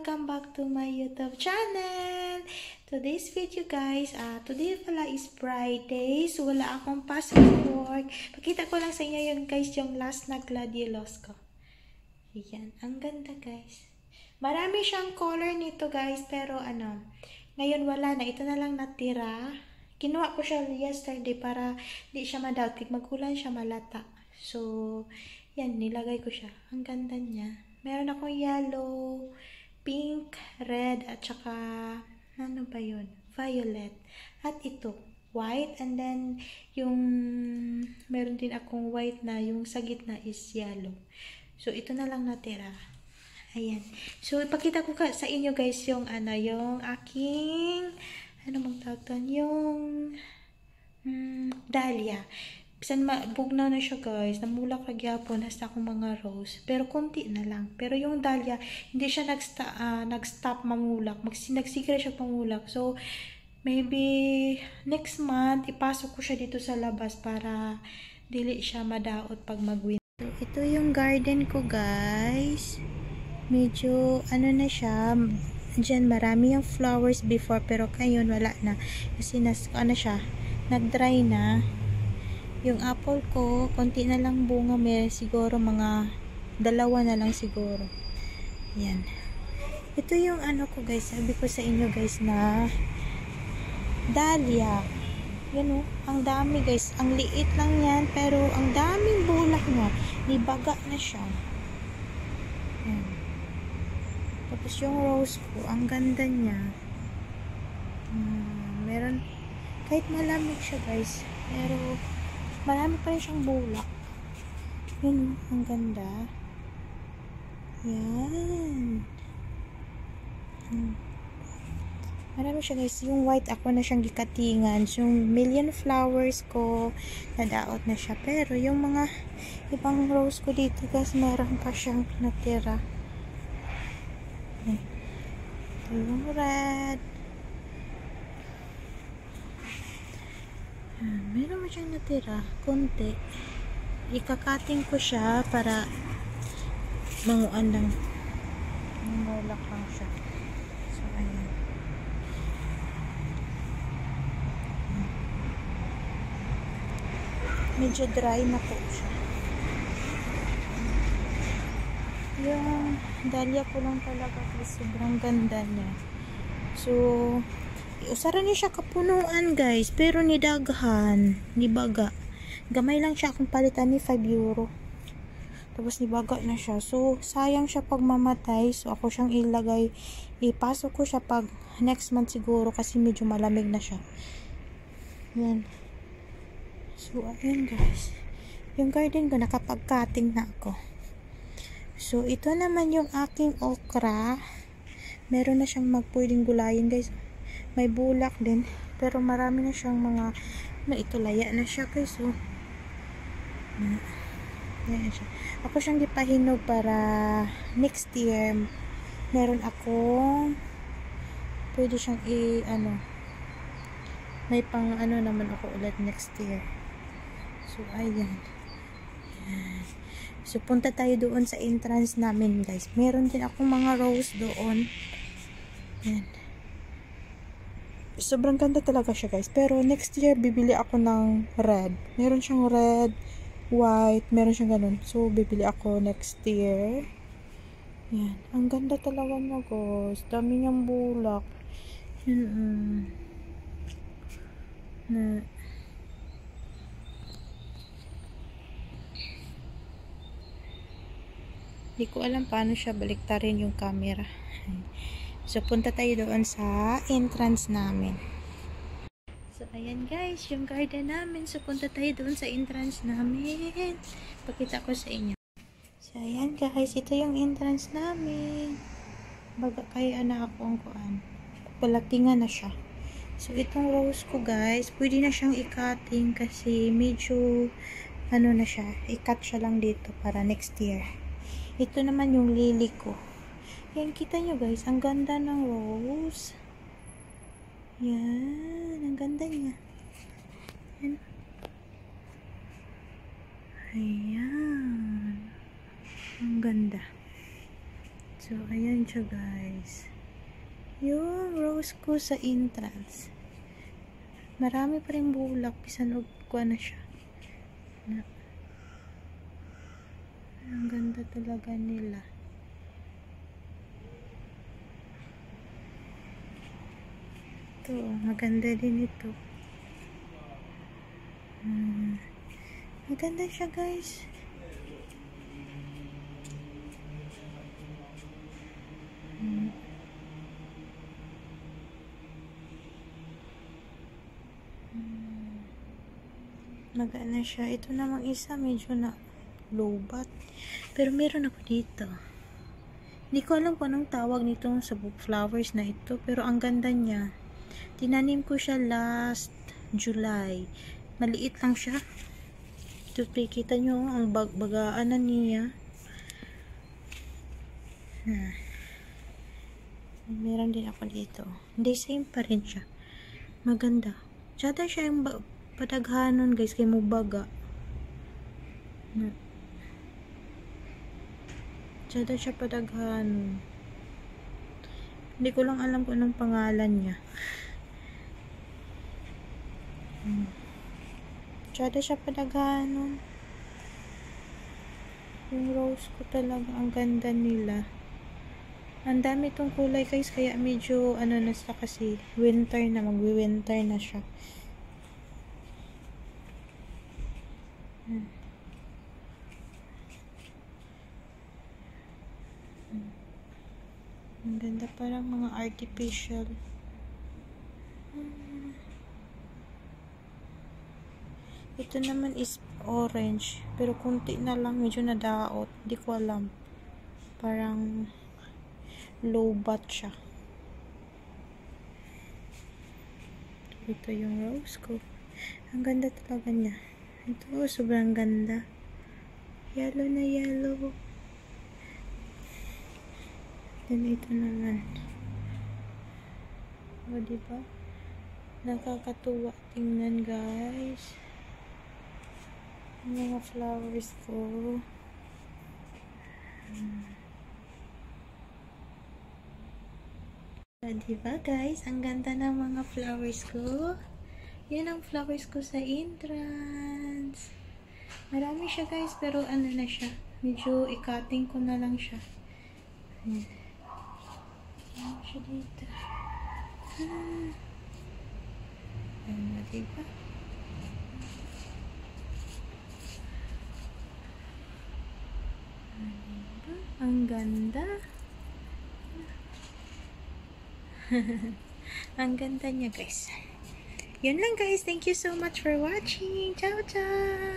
welcome back to my YouTube channel. Today's video guys, today pala is Friday, so wala akong pasok work. Pakita ko lang sa inyo yung guys, yung last na gladiolus ko. Ayan, ang ganda guys. Marami siyang color nito guys, pero ngayon wala na, ito na lang natira. Kinuha ko siya yesterday para di siya madawt, magulan siya malata. So, yan, nilagay ko siya. Ang ganda niya. Meron akong yellow, pink, red, at saka, ano ba yun? Violet. At ito, white. And then, yung, meron din akong white na, yung sa gitna is yellow. So, ito na lang natira. Ayan. So, ipakita ko sa inyo guys yung, yung aking, bang tawag doon? Yung, dahlia. Bisan bugnaw na siya guys, namulak ra gyapon hasta akong mga rose, pero konti na lang. Pero yung dahlia, hindi siya nag-stop mamulak, nagsigre siya pamulak. So maybe next month ipasok ko siya dito sa labas para dili siya madaot pag mag-winter. So, ito yung garden ko guys. Medyo na siya. Diyan marami yung flowers before, pero ngayon wala na kasi siya, nag-dry na. Yung apple ko, konti na lang bunga, may siguro mga 2 na lang siguro. Yan. Ito yung ko guys, sabi ko sa inyo guys na dahlia. Yan ang dami guys. Ang liit lang yan, pero ang daming bulak niya. Nibaga na siya. Yan. Tapos yung rose ko, ang ganda niya. Meron, kahit malamig siya guys, pero marami pa rin siyang bulak. Yun, ang ganda. Yan. Marami siya guys. Yung white, ako na siyang gikatingan. So, yung million flowers ko, nadaot na siya. Pero, yung mga ibang rose ko dito guys, meron pa siyang natira. Ito yung red. Meron mo siyang natira, konti. Ikakating ko siya para manguan lang. Mangulak lang siya. So, ayan. Medyo dry na po siya. Yung dahlia ko lang talaga kasi sobrang ganda niya. So, usara niya siya kapunuan guys, pero nidaghan, nibaga. Gamay lang siya akong palitan ni 5 euro. Tapos nibaga na siya. So, sayang siya pag mamatay. So, ako siyang ilagay. Ipasok ko siya pag next month siguro kasi medyo malamig na siya. Yan. So, ayun guys. Yung garden ko, nakapag-cutting na ako. So, ito naman yung aking okra. Meron na siyang pwedeng gulayin guys. May bulak din, pero marami na siyang mga ito laya na siya guys. So, yan siya. Ako siyang gipahinog para next year meron akong pwede siyang may pang naman ako ulit next year. So ayan. So punta tayo doon sa entrance namin guys. Meron din akong mga rose doon. Yan. Sobrang ganda talaga siya guys. Pero next year bibili ako ng red. Meron siyang red, white, meron siyang ganun. So bibili ako next year. Yan. Ang ganda talaga niya guys. Dami niyang bulak. Yan. Hindi ko alam paano siya baliktarin yung camera. So, punta tayo doon sa entrance namin. So, ayan guys, yung garden namin. So, punta tayo doon sa entrance namin. Pakita ko sa inyo. So, ayan guys, ito yung entrance namin. Baga kayo na ako ang kuan. Palatingan na siya. So, itong rose ko guys, pwede na siyang i-cutting kasi medyo, na siya. I-cut siya lang dito para next year. Ito naman yung lily ko. Yan, kita nyo guys, ang ganda ng rose. Yan, ang ganda niya. Yan. Ayan. Ang ganda. So, ayan siya guys. Yung rose ko sa entrance. Marami pa rin bulak. Bisan ko na siya. Ang ganda talaga nila. Ito, maganda din ito. Maganda siya guys. Maganda siya. Ito namang isa medyo na lowbat. Pero meron ako dito. Hindi ko alam kung anong tawag nitong sa flowers na ito. Pero ang ganda niya. Tinanim ko siya last July. Maliit lang siya. Ito, kita nyo ang bagaan na niya. Meron din ako dito. Hindi, same pa rin siya. Maganda. Tsada siya yung padaghanon guys. Kaya mo baga. Tsada siya padaghanon. Hindi ko lang alam kung anong pangalan niya. Tsada siya padaghanon. Yung rose ko talaga. Ang ganda nila. Ang dami itong kulay guys, kaya medyo ano na siya kasi winter na, magwi-winter na siya. Ang ganda, parang mga artificial. Ito naman is orange, pero kunti na lang, medyo nadaot. Hindi ko alam. Parang low bat siya. Ito yung rose ko. Ang ganda talaga niya. Ito, sobrang ganda. Yellow na yellow. Then ito naman. O, diba? Nakakatuwa tingnan guys. Yung mga flowers ko. Diba guys, ang ganda ng mga flowers ko. Yan ang flowers ko sa entrance. Marami siya guys, pero ano na siya. Medyo i-cutting ko na lang siya. Ano siya dito. Ano, diba? Ang ganda. Ang ganda niya guys. Yun lang guys. Thank you so much for watching. Ciao, ciao!